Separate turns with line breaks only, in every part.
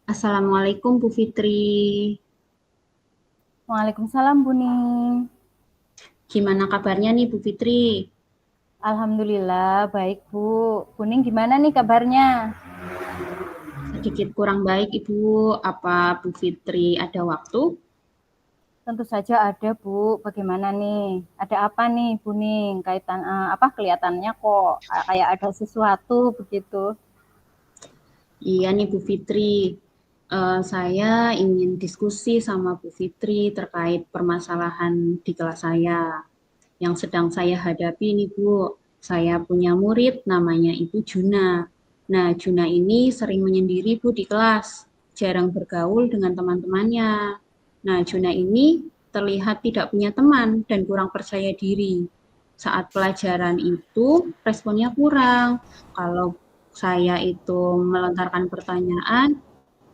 Assalamualaikum Bu Fitri.
Waalaikumsalam Bu Ning.
Gimana kabarnya nih Bu Fitri?
Alhamdulillah baik Bu. Bu Ning gimana nih kabarnya?
Sedikit kurang baik Ibu. Apa Bu Fitri ada waktu?
Tentu saja ada Bu. Bagaimana nih? Ada apa nih Bu Ning? Kaitan apa kelihatannya kok kayak ada sesuatu begitu.
Iya nih Bu Fitri. Saya ingin diskusi sama Bu Fitri terkait permasalahan di kelas saya yang sedang saya hadapi nih Bu. Saya punya murid namanya itu Juna. Nah, Juna ini sering menyendiri Bu di kelas, jarang bergaul dengan teman-temannya. Nah, Juna ini terlihat tidak punya teman dan kurang percaya diri. Saat pelajaran itu responnya kurang. Kalau saya itu melontarkan pertanyaan,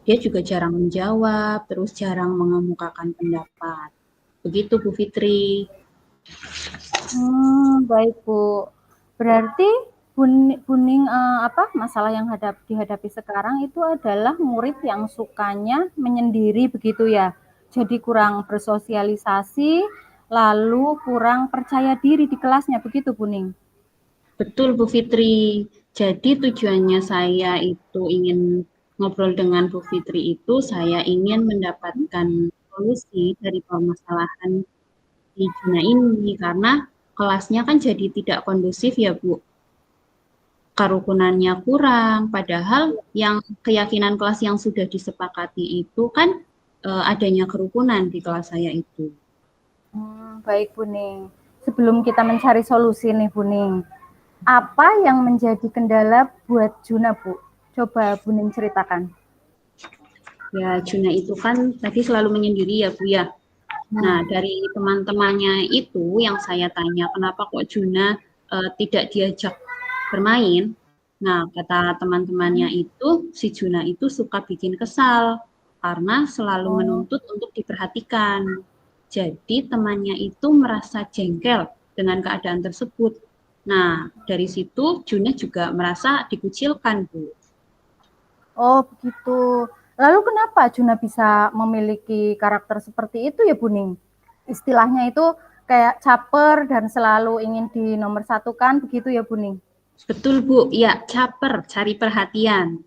dia juga jarang menjawab, terus jarang mengemukakan pendapat. Begitu Bu Fitri.
Baik Bu. Berarti Bu Ning apa masalah yang dihadapi sekarang itu adalah murid yang sukanya menyendiri begitu ya. Jadi kurang bersosialisasi, lalu kurang percaya diri di kelasnya begitu Bu Ning.
Betul Bu Fitri. Jadi tujuannya saya itu ingin ngobrol dengan Bu Fitri itu saya ingin mendapatkan solusi dari permasalahan di Juna ini karena kelasnya kan jadi tidak kondusif ya Bu. Kerukunannya kurang, padahal yang keyakinan kelas yang sudah disepakati itu kan adanya kerukunan di kelas saya itu.
Baik Bu Ning. Sebelum kita mencari solusi nih Bu Ning, apa yang menjadi kendala buat Juna Bu? Coba Bu Ning ceritakan.
Ya, Juna itu kan tadi selalu menyendiri ya Bu ya. Nah,
Hmm.
dari teman-temannya itu yang saya tanya, kenapa kok Juna tidak diajak bermain? Nah, kata teman-temannya itu, si Juna itu suka bikin kesal karena selalu
Oh,
menuntut untuk diperhatikan. Jadi temannya itu merasa jengkel dengan keadaan tersebut. Nah, dari situ Juna juga merasa dikucilkan, Bu.
oh begitu. Lalu kenapa Juna bisa memiliki karakter seperti itu ya Bu Ning? Istilahnya itu kayak caper dan selalu ingin dinomorsatukan begitu ya Bu Ning?
Betul, Bu. Ya, caper, cari perhatian.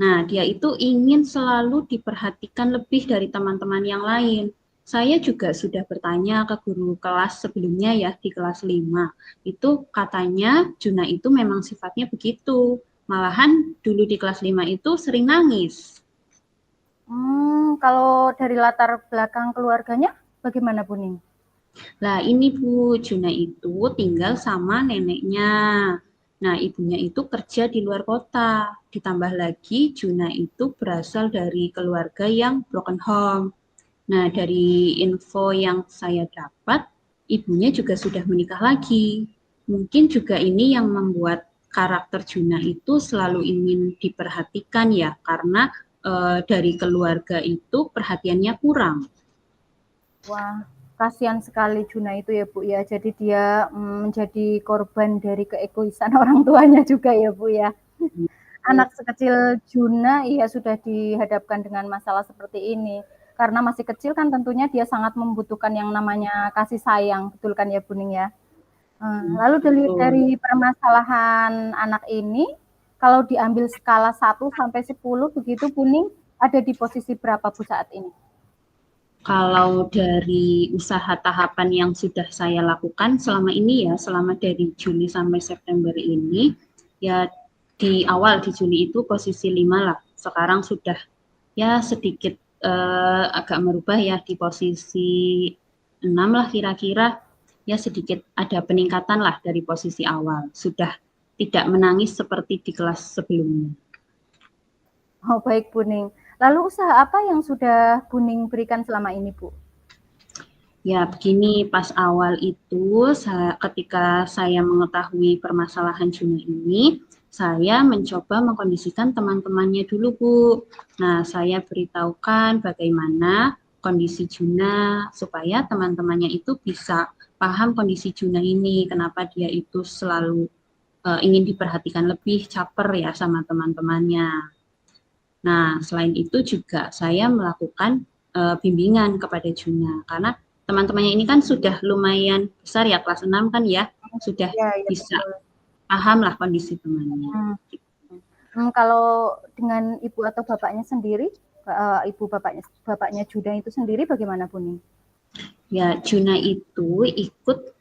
Nah, dia itu ingin selalu diperhatikan lebih dari teman-teman yang lain. Saya juga sudah bertanya ke guru kelas sebelumnya ya, di kelas 5. Itu katanya Juna itu memang sifatnya begitu. Malahan dulu di kelas 5 itu sering nangis.
Kalau dari latar belakang keluarganya bagaimana Bu Ning?
Lah ini Bu, Juna itu tinggal sama neneknya. Nah, ibunya itu kerja di luar kota. Ditambah lagi Juna itu berasal dari keluarga yang broken home. Nah, dari info yang saya dapat, ibunya juga sudah menikah lagi. Mungkin juga ini yang membuat karakter Juna itu selalu ingin diperhatikan ya, karena dari keluarga itu perhatiannya kurang.
Wah, kasihan sekali Juna itu ya Bu ya. Jadi dia menjadi korban dari keegoisan orang tuanya juga ya Bu ya. Anak sekecil Juna iya sudah dihadapkan dengan masalah seperti ini. Karena masih kecil kan tentunya dia sangat membutuhkan yang namanya kasih sayang, betul kan ya Buning ya? Lalu dari
Betul.
permasalahan anak ini, kalau diambil skala 1 sampai 10 begitu Buning, ada di posisi berapa Bu saat ini?
Kalau dari usaha tahapan yang sudah saya lakukan selama ini ya, selama dari Juli sampai September ini, ya di awal di Juli itu posisi 5 lah. Sekarang sudah ya sedikit agak merubah ya di posisi 6 lah kira-kira. Ya sedikit ada peningkatan lah dari posisi awal. Sudah tidak menangis seperti di kelas sebelumnya.
Oh baik Buning. Lalu usaha apa yang sudah Buning berikan selama ini Bu?
Ya, begini, pas awal itu, ketika saya mengetahui permasalahan Juna ini, saya mencoba mengkondisikan teman-temannya dulu, Bu. Nah, saya beritahukan bagaimana kondisi Juna, supaya teman-temannya itu bisa paham kondisi Juna ini, kenapa dia itu selalu ingin diperhatikan lebih, caper ya sama teman-temannya. Nah, selain itu juga saya melakukan bimbingan kepada Juna, karena teman-temannya ini kan sudah lumayan besar ya, kelas 6 kan ya, sudah
Iya, iya
bisa
betul.
paham lah kondisi temannya.
Kalau dengan ibu atau bapaknya sendiri, ibu bapaknya Juna itu sendiri bagaimana Bu nih?
Ya, Juna itu ikut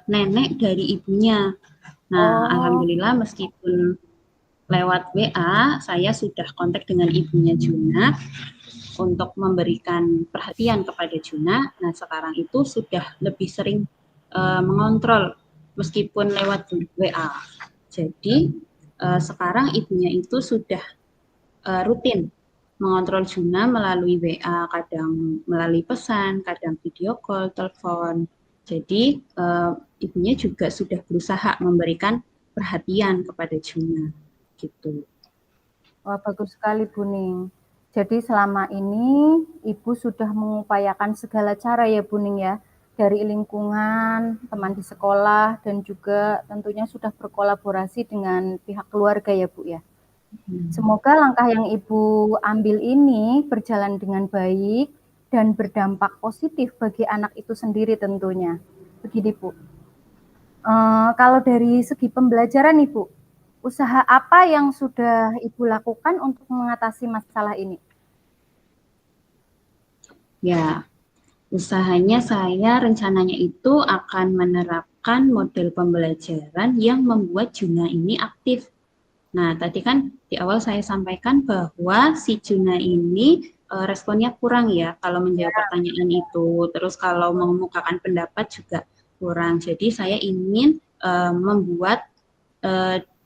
nenek dari ibunya. Nah,
Oh,
alhamdulillah meskipun lewat WA, saya sudah kontak dengan ibunya Juna untuk memberikan perhatian kepada Juna. Nah, sekarang itu sudah lebih sering mengontrol meskipun lewat WA. Jadi, sekarang ibunya itu sudah rutin mengontrol Juna melalui WA, kadang melalui pesan, kadang video call, telepon. Jadi ibunya juga sudah berusaha memberikan perhatian kepada Juna, gitu.
wah bagus sekali Bu Ning. Jadi selama ini Ibu sudah mengupayakan segala cara ya Bu Ning ya, dari lingkungan, teman di sekolah, dan juga tentunya sudah berkolaborasi dengan pihak keluarga ya Bu ya. Semoga langkah yang Ibu ambil ini berjalan dengan baik dan berdampak positif bagi anak itu sendiri tentunya. Begini Bu. Kalau dari segi pembelajaran nih Bu, usaha apa yang sudah Ibu lakukan untuk mengatasi masalah ini?
Ya, usahanya saya rencananya itu akan menerapkan model pembelajaran yang membuat Juna ini aktif. Nah, tadi kan di awal saya sampaikan bahwa si Juna ini responnya kurang ya kalau menjawab pertanyaan itu. Terus kalau mengemukakan pendapat juga kurang. Jadi saya ingin membuat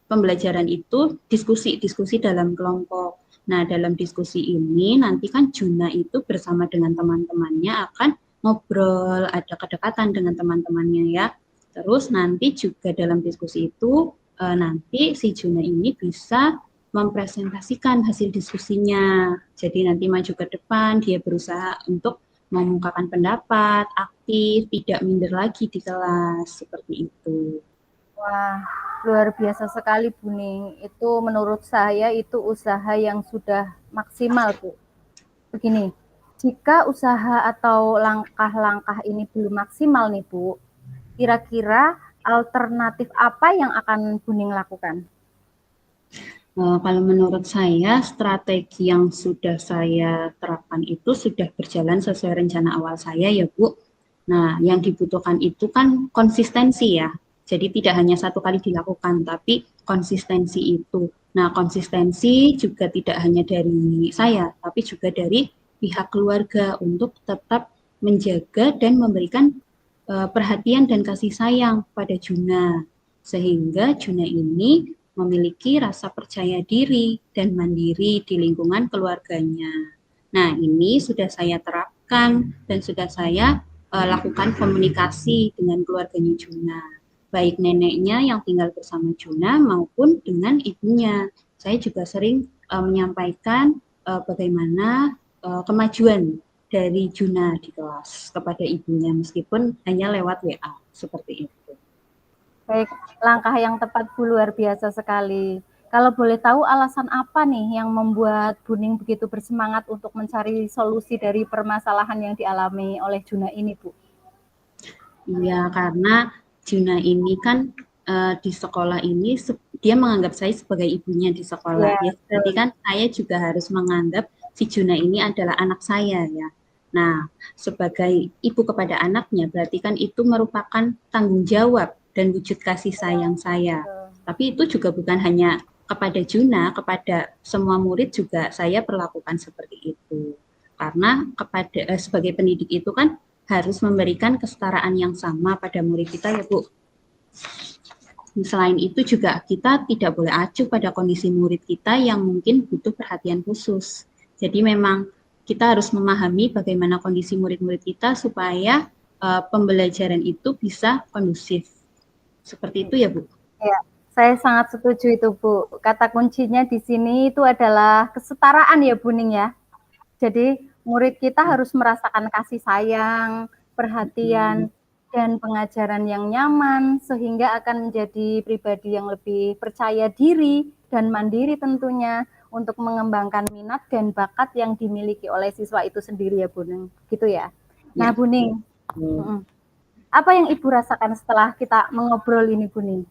pembelajaran itu diskusi dalam kelompok. Nah, dalam diskusi ini nanti kan Juna itu bersama dengan teman-temannya akan ngobrol, ada kedekatan dengan teman-temannya ya. Terus nanti juga dalam diskusi itu nanti si Juna ini bisa mempresentasikan hasil diskusinya. Jadi nanti maju ke depan, dia berusaha untuk mengungkapkan pendapat, aktif, tidak minder lagi di kelas, seperti itu.
Wah, luar biasa sekali Bu Ning. Itu menurut saya itu usaha yang sudah maksimal Bu. Begini, jika usaha atau langkah-langkah ini belum maksimal nih Bu, kira-kira alternatif apa yang akan Bu Ning lakukan?
Kalau menurut saya, strategi yang sudah saya terapkan itu sudah berjalan sesuai rencana awal saya ya Bu. Nah, yang dibutuhkan itu kan konsistensi ya. Jadi tidak hanya satu kali dilakukan, tapi konsistensi itu. Nah, konsistensi juga tidak hanya dari saya, tapi juga dari pihak keluarga untuk tetap menjaga dan memberikan perhatian dan kasih sayang pada Juna. Sehingga Juna ini memiliki rasa percaya diri dan mandiri di lingkungan keluarganya. Nah, ini sudah saya terapkan dan sudah saya lakukan komunikasi dengan keluarganya Juna, baik neneknya yang tinggal bersama Juna maupun dengan ibunya. Saya juga sering menyampaikan bagaimana kemajuan dari Juna di kelas kepada ibunya meskipun hanya lewat WA seperti itu.
Baik, langkah yang tepat Bu, luar biasa sekali. Kalau boleh tahu alasan apa nih yang membuat Bu Ning begitu bersemangat untuk mencari solusi dari permasalahan yang dialami oleh Juna ini Bu?
Iya, karena Juna ini kan di sekolah ini dia menganggap saya sebagai ibunya di sekolah.
Iya,
Ya, berarti
betul.
kan saya juga harus menganggap si Juna ini adalah anak saya ya. Nah, sebagai ibu kepada anaknya, berarti kan itu merupakan tanggung jawab dan wujud kasih sayang saya. Tapi itu juga bukan hanya kepada Juna, kepada semua murid juga saya perlakukan seperti itu. Karena sebagai pendidik itu kan harus memberikan kesetaraan yang sama pada murid kita ya Bu. Selain itu juga kita tidak boleh acuh pada kondisi murid kita yang mungkin butuh perhatian khusus. Jadi memang kita harus memahami bagaimana kondisi murid-murid kita supaya pembelajaran itu bisa kondusif. Seperti itu ya Bu.
Ya, saya sangat setuju itu Bu. Kata kuncinya di sini itu adalah kesetaraan ya Bu Ning ya. Jadi murid kita harus merasakan kasih sayang, perhatian, dan pengajaran yang nyaman sehingga akan menjadi pribadi yang lebih percaya diri dan mandiri tentunya untuk mengembangkan minat dan bakat yang dimiliki oleh siswa itu sendiri ya Bu Ning, gitu ya. Nah Bu Ning, apa yang Ibu rasakan setelah kita mengobrol ini Bu Ning?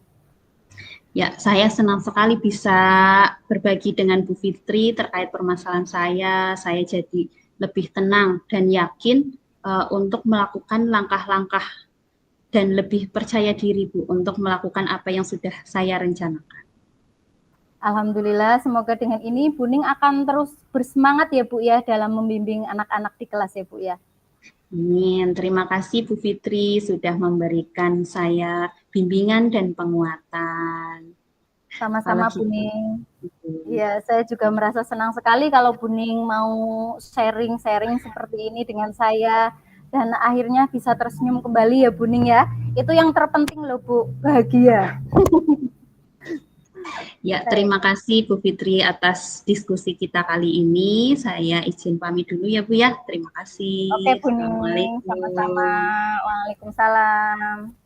Ya, saya senang sekali bisa berbagi dengan Bu Fitri terkait permasalahan saya jadi lebih tenang dan yakin untuk melakukan langkah-langkah dan lebih percaya diri Bu untuk melakukan apa yang sudah saya rencanakan.
Alhamdulillah, semoga dengan ini Bu Ning akan terus bersemangat ya Bu ya dalam membimbing anak-anak di kelas ya Bu ya.
Amin. Terima kasih Bu Fitri sudah memberikan saya bimbingan dan penguatan.
Sama-sama Bu Ning. Iya, saya juga merasa senang sekali kalau Bu Ning mau sharing-sharing seperti ini dengan saya dan akhirnya bisa tersenyum kembali ya Bu Ning ya. Itu yang terpenting loh Bu, bahagia.
Ya, terima kasih Bu Fitri atas diskusi kita kali ini. Saya izin pamit dulu ya Bu ya. Terima kasih.
Oke Bu Ning, sama-sama. Waalaikumsalam.